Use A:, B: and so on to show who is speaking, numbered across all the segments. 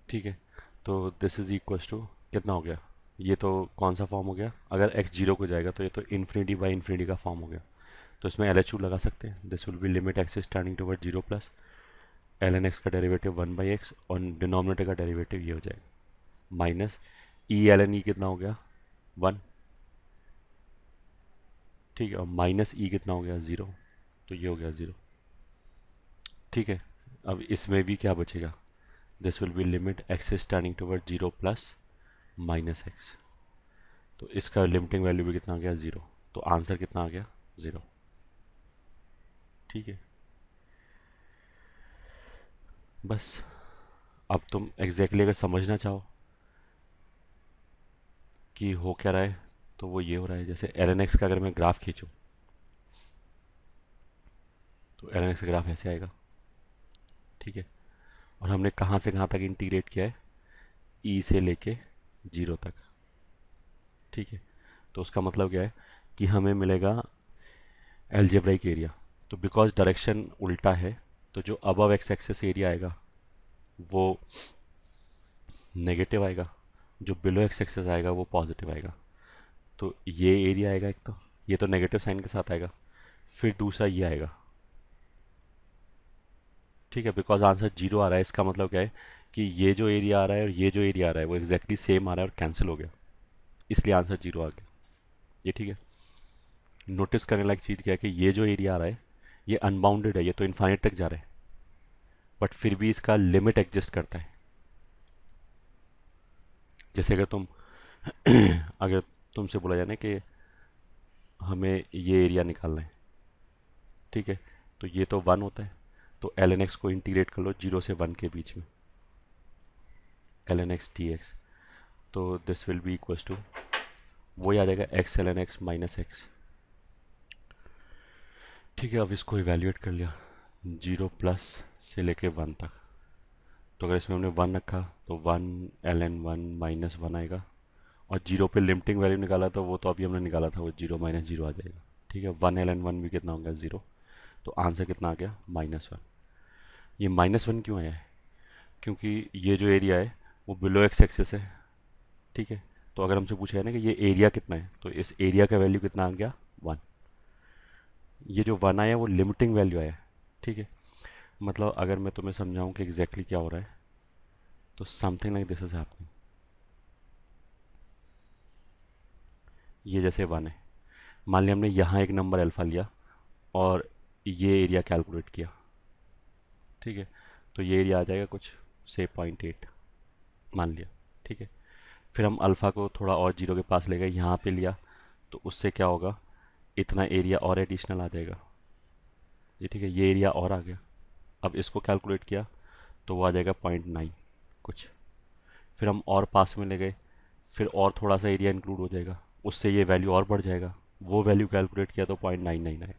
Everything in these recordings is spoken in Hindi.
A: ठीक है। तो दिस इज इक्वल टू कितना हो गया, ये तो कौन सा फॉर्म हो गया, अगर x जीरो को जाएगा तो ये तो इन्फिनिटी बाई इन्फिनिटी का फॉर्म हो गया। तो इसमें एल एच यू लगा सकते हैं, this will be limit x standing toward zero plus l N x का डेरिवेटिव वन बाई एक्स और डिनोमिनेटर का डेरिवेटिव ये हो जाएगा minus e l n e कितना हो गया वन। ठीक है, और माइनस ई कितना हो गया ज़ीरो, तो ये हो गया ज़ीरो। ठीक है, अब इसमें भी क्या बचेगा, this will be limit x standing toward zero plus minus x. तो इसका लिमिटिंग वैल्यू भी कितना आ गया ज़ीरो, तो आंसर कितना आ गया ज़ीरो। ठीक है, बस अब तुम एग्जैक्टली अगर समझना चाहो कि हो क्या रहा है, तो वो ये हो रहा है जैसे एल एन एक्स का अगर मैं ग्राफ खींचूँ तो एल एन एक्स का ग्राफ ऐसे आएगा। ठीक है, और हमने कहाँ से कहाँ तक इंटीग्रेट किया है, ई से लेके जीरो तक। ठीक है, तो उसका मतलब क्या है कि हमें मिलेगा एल्जेब्राइक एरिया। तो बिकॉज डायरेक्शन उल्टा है, तो जो अबव एक्स एक्सेस एरिया आएगा वो नेगेटिव आएगा, जो बिलो एक्स एक्सेस आएगा वो पॉजिटिव आएगा। तो ये एरिया आएगा एक, तो ये तो नेगेटिव साइन के साथ आएगा, फिर दूसरा ये आएगा। ठीक है, बिकॉज आंसर जीरो आ रहा है, इसका मतलब क्या है कि ये जो एरिया आ रहा है और ये जो एरिया आ रहा है वो एग्जैक्टली सेम आ रहा है और कैंसिल हो गया, इसलिए आंसर जीरो आ गया। ये ठीक है। नोटिस करने लायक चीज़ क्या है कि ये जो एरिया आ रहा है ये अनबाउंडेड है, ये तो इन्फाइनाइट तक जा रहा है, बट फिर भी इसका लिमिट एग्जिस्ट करता है। जैसे अगर तुमसे बोला जाए ना कि हमें ये एरिया निकालना है, ठीक है, तो ये तो वन होता है, तो एल एन एक्स को इंटीग्रेट कर लो जीरो से वन के बीच में, L N X D X, तो this will be equals to वही आ जाएगा X L N X minus X. ठीक है, अब इसको इवेल्युएट कर लिया जीरो प्लस से लेके वन तक, तो अगर इसमें हमने वन रखा तो one l n one minus one आएगा, और जीरो पे लिमिटिंग वैल्यू निकाला तो वो तो अभी हमने निकाला था, वो जीरो माइनस जीरो आ जाएगा। ठीक है, वन एल एन वन भी कितना हो गया ज़ीरो, तो आंसर कितना आ गया माइनस वन। ये माइनस वन क्यों आया है, क्योंकि ये जो एरिया है वो बिलो एक्स एक्सेस है। ठीक है, तो अगर हमसे पूछा है ना कि ये एरिया कितना है, तो इस एरिया का वैल्यू कितना आ गया वन। ये जो वन आया वो लिमिटिंग वैल्यू आया। ठीक है, मतलब अगर मैं तुम्हें समझाऊं कि एग्जैक्टली क्या हो रहा है, तो something like this is happening. ये जैसे वन है, मान लिया हमने यहाँ एक नंबर अल्फा लिया और ये एरिया कैलकुलेट किया। ठीक है, तो ये एरिया आ जाएगा कुछ से पॉइंट एट मान लिया। ठीक है, फिर हम अल्फ़ा को थोड़ा और जीरो के पास ले गए, यहाँ पे लिया, तो उससे क्या होगा, इतना एरिया और एडिशनल आ जाएगा। ये ठीक है, ये एरिया और आ गया। अब इसको कैलकुलेट किया तो वो आ जाएगा पॉइंट नाइन कुछ, फिर हम और पास में ले गए, फिर और थोड़ा सा एरिया इंक्लूड हो जाएगा, उससे ये वैल्यू और बढ़ जाएगा, वो वैल्यू कैलकुलेट किया तो पॉइंट नाइन नाइन आएगा,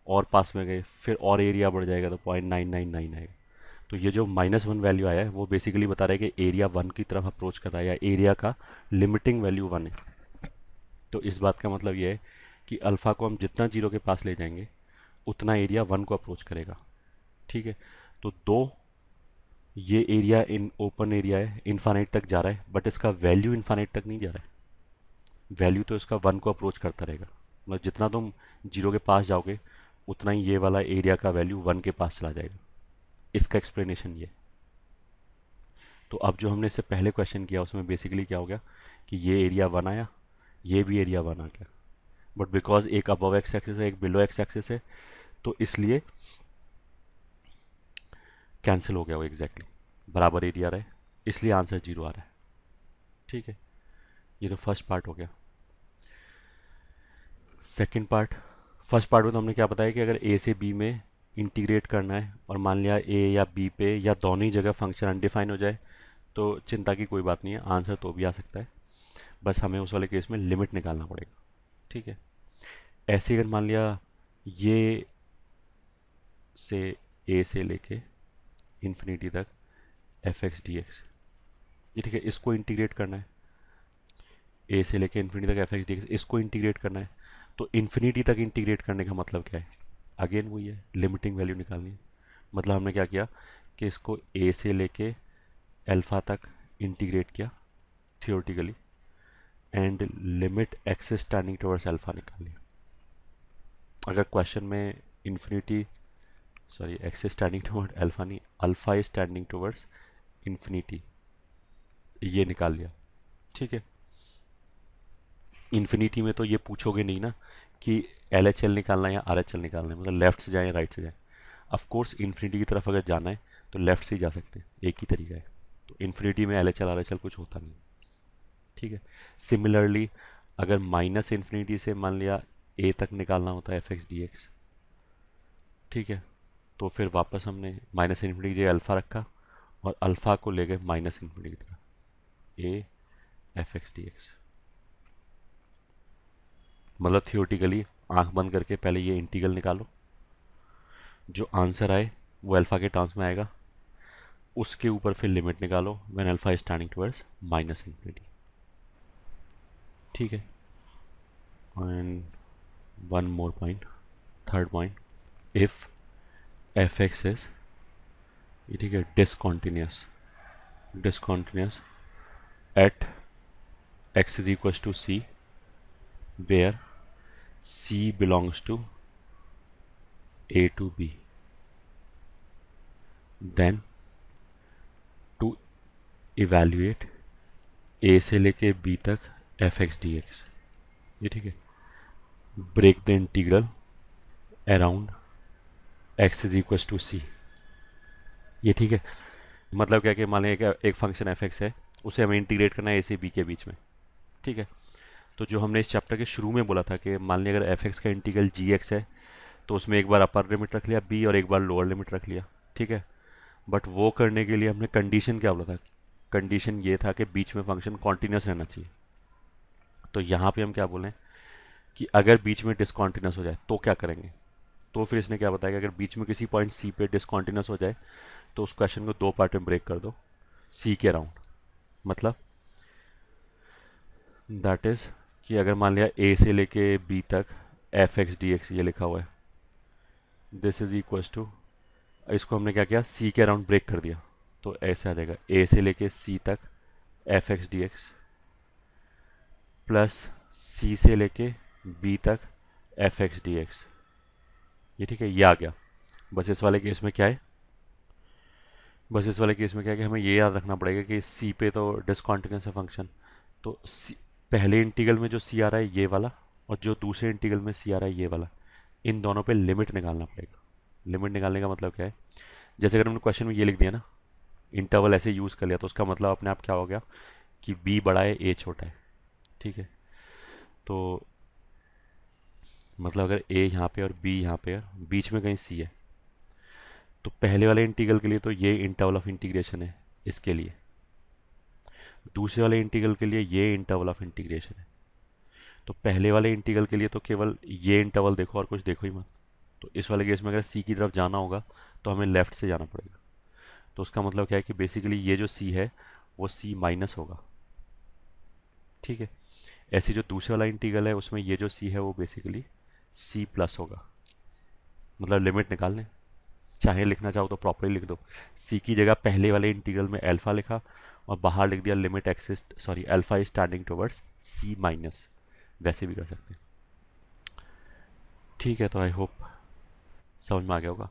A: और पास में गए फिर और एरिया बढ़ जाएगा तो पॉइंट नाइन नाइन नाइन आएगा। तो ये जो माइनस वन वैल्यू आया है वो बेसिकली बता रहा है कि एरिया वन की तरफ अप्रोच कर रहा है, या एरिया का लिमिटिंग वैल्यू वन है। तो इस बात का मतलब ये है कि अल्फ़ा को हम जितना जीरो के पास ले जाएंगे उतना एरिया वन को अप्रोच करेगा। ठीक है, तो दो, ये एरिया इन ओपन एरिया है, इन्फानाइट तक जा रहा है, बट इसका वैल्यू इन्फानाइट तक नहीं जा रहा है, वैल्यू तो इसका वन को अप्रोच करता रहेगा। मतलब जितना तुम जीरो के पास जाओगे उतना ही ये वाला एरिया का वैल्यू वन के पास चला जाएगा। इसका एक्सप्लेनेशन ये। तो अब जो हमने इससे पहले क्वेश्चन किया उसमें बेसिकली क्या हो गया कि ये एरिया वन आया, ये भी एरिया वन आ गया, बट बिकॉज एक अबव एक्स एक्सिस है एक बिलो एक्स एक्सिस है, तो इसलिए कैंसिल हो गया वो एग्जैक्टली बराबर एरिया रहे, इसलिए आंसर जीरो आ रहा है। ठीक है, ये तो फर्स्ट पार्ट हो गया। सेकंड पार्ट, फर्स्ट पार्ट में तो हमने क्या बताया कि अगर ए से बी में इंटीग्रेट करना है और मान लिया ए या बी पे या दोनों ही जगह फंक्शन अनडिफाइन हो जाए तो चिंता की कोई बात नहीं है, आंसर तो भी आ सकता है, बस हमें उस वाले केस में लिमिट निकालना पड़ेगा। ठीक है, ऐसे अगर मान लिया ये से ए से लेके इन्फिनिटी तक एफ एक्स डी एक्स, ये ठीक है, इसको इंटीग्रेट करना है, ए से लेके इन्फिनिटी तक एफ एक्स डी एक्स, इसको इंटीग्रेट करना है। तो इन्फिनिटी तक इंटीग्रेट करने का मतलब क्या है, अगेन वही है, लिमिटिंग वैल्यू निकालनी है। मतलब हमने क्या किया कि इसको ए से लेके अल्फ़ा तक इंटीग्रेट किया theoretically, and limit X is tending towards alpha निकाल लिया। अगर क्वेश्चन में infinity, sorry X is tending toward alpha नहीं, alpha is tending towards infinity, ये निकाल लिया। ठीक है, इन्फिनिटी में तो ये पूछोगे नहीं ना कि एल एच एल निकालना है या आर एच एल निकालना है, मतलब लेफ्ट से जाए या राइट से जाए। ऑफ कोर्स इन्फिनिटी की तरफ अगर जाना है तो लेफ्ट से ही जा सकते हैं, एक ही तरीका है। तो इन्फिनिटी में L H L R H L कुछ होता नहीं। ठीक है, सिमिलरली अगर माइनस इन्फिनिटी से मान लिया ए तक निकालना होता है एफ एक्स डी एक्स, ठीक है, तो फिर वापस हमने माइनस इन्फिनिटी की जगह अल्फ़ा रखा और अल्फ़ा को ले गए माइनस इन्फिनिटी की तरफ, A F X D x. मतलब थियोरटिकली आंख बंद करके पहले ये इंटीग्रल निकालो, जो आंसर आए वो अल्फ़ा के टर्म्स में आएगा, उसके ऊपर फिर लिमिट निकालो when alpha is standing towards minus infinity. ठीक है, and one more point, third point, if F X is, ठीक है, discontinuous, discontinuous at X is equal to C, where C belongs to A to B, then to evaluate A से लेके बी तक एफ एक्स डी एक्स। ये ठीक है, break the integral around X is equal to C. ये ठीक है, मतलब क्या कि मान लें एक फंक्शन एफ एक्स है, उसे हमें इंटीग्रेट करना है ए से बी के बीच में। ठीक है, तो जो हमने इस चैप्टर के शुरू में बोला था कि मान लिया अगर एफ एक्स का इंटीग्रल जी एक्स है तो उसमें एक बार अपर लिमिट रख लिया बी और एक बार लोअर लिमिट रख लिया। ठीक है, बट वो करने के लिए हमने कंडीशन क्या बोला था, कंडीशन ये था कि बीच में फंक्शन कॉन्टिन्यूस रहना चाहिए। तो यहाँ पे हम क्या बोलें कि अगर बीच में डिसकॉन्टिन्यूस हो जाए तो क्या करेंगे। तो फिर इसने क्या बताया कि अगर बीच में किसी पॉइंट सी पे डिसकॉन्टिन्यूस हो जाए तो उस क्वेश्चन को दो पार्ट में ब्रेक कर दो सी के अराउंड। मतलब दैट इज कि अगर मान लिया ए से लेके बी तक एफ एक्स डी एक्स ये लिखा हुआ है, दिस इज इक्वल टू, इसको हमने क्या किया सी के अराउंड ब्रेक कर दिया, तो ऐसे आ जाएगा ए से लेके सी तक F X D X plus C से लेके बी तक एफ एक्स डी एक्स। ये ठीक है, ये आ गया। बस इस वाले केस में क्या है, बस इस वाले केस में क्या है कि हमें ये याद रखना पड़ेगा कि सी पे तो डिसकॉन्टिन्यूस है फंक्शन, तो सी, पहले इंटीग्रल में जो सी आ रहा है ये वाला और जो दूसरे इंटीग्रल में सी आ रहा है ये वाला, इन दोनों पे लिमिट निकालना पड़ेगा। लिमिट निकालने का मतलब क्या है, जैसे अगर हमने क्वेश्चन में ये लिख दिया ना, इंटरवल ऐसे यूज़ कर लिया, तो उसका मतलब अपने आप क्या हो गया कि बी बड़ा है ए छोटा है। ठीक है, तो मतलब अगर ए यहाँ पे और बी यहाँ पे और बीच में कहीं सी है, तो पहले वाले इंटीग्रल के लिए तो ये इंटरवल ऑफ इंटीग्रेशन है इसके लिए, दूसरे वाले इंटीग्रल के लिए ये इंटरवल ऑफ इंटीग्रेशन है। तो पहले वाले इंटीग्रल के लिए तो केवल ये इंटरवल देखो और कुछ देखो ही मत। तो इस वाले केस में अगर सी की तरफ जाना होगा तो हमें लेफ्ट से जाना पड़ेगा। तो उसका मतलब क्या है कि बेसिकली ये जो सी है वो सी माइनस होगा। ठीक है, ऐसे जो दूसरे वाला इंटीग्रल है उसमें ये जो सी है वो बेसिकली सी प्लस होगा। मतलब लिमिट निकाल लें, चाहे लिखना चाहो तो प्रॉपरली लिख दो, सी की जगह पहले वाले इंटीग्रल में अल्फा लिखा और बाहर लिख दिया limit x, sorry alpha is standing towards C minus, वैसे भी कर सकते हैं। ठीक है, तो आई होप समझ में आ गया होगा।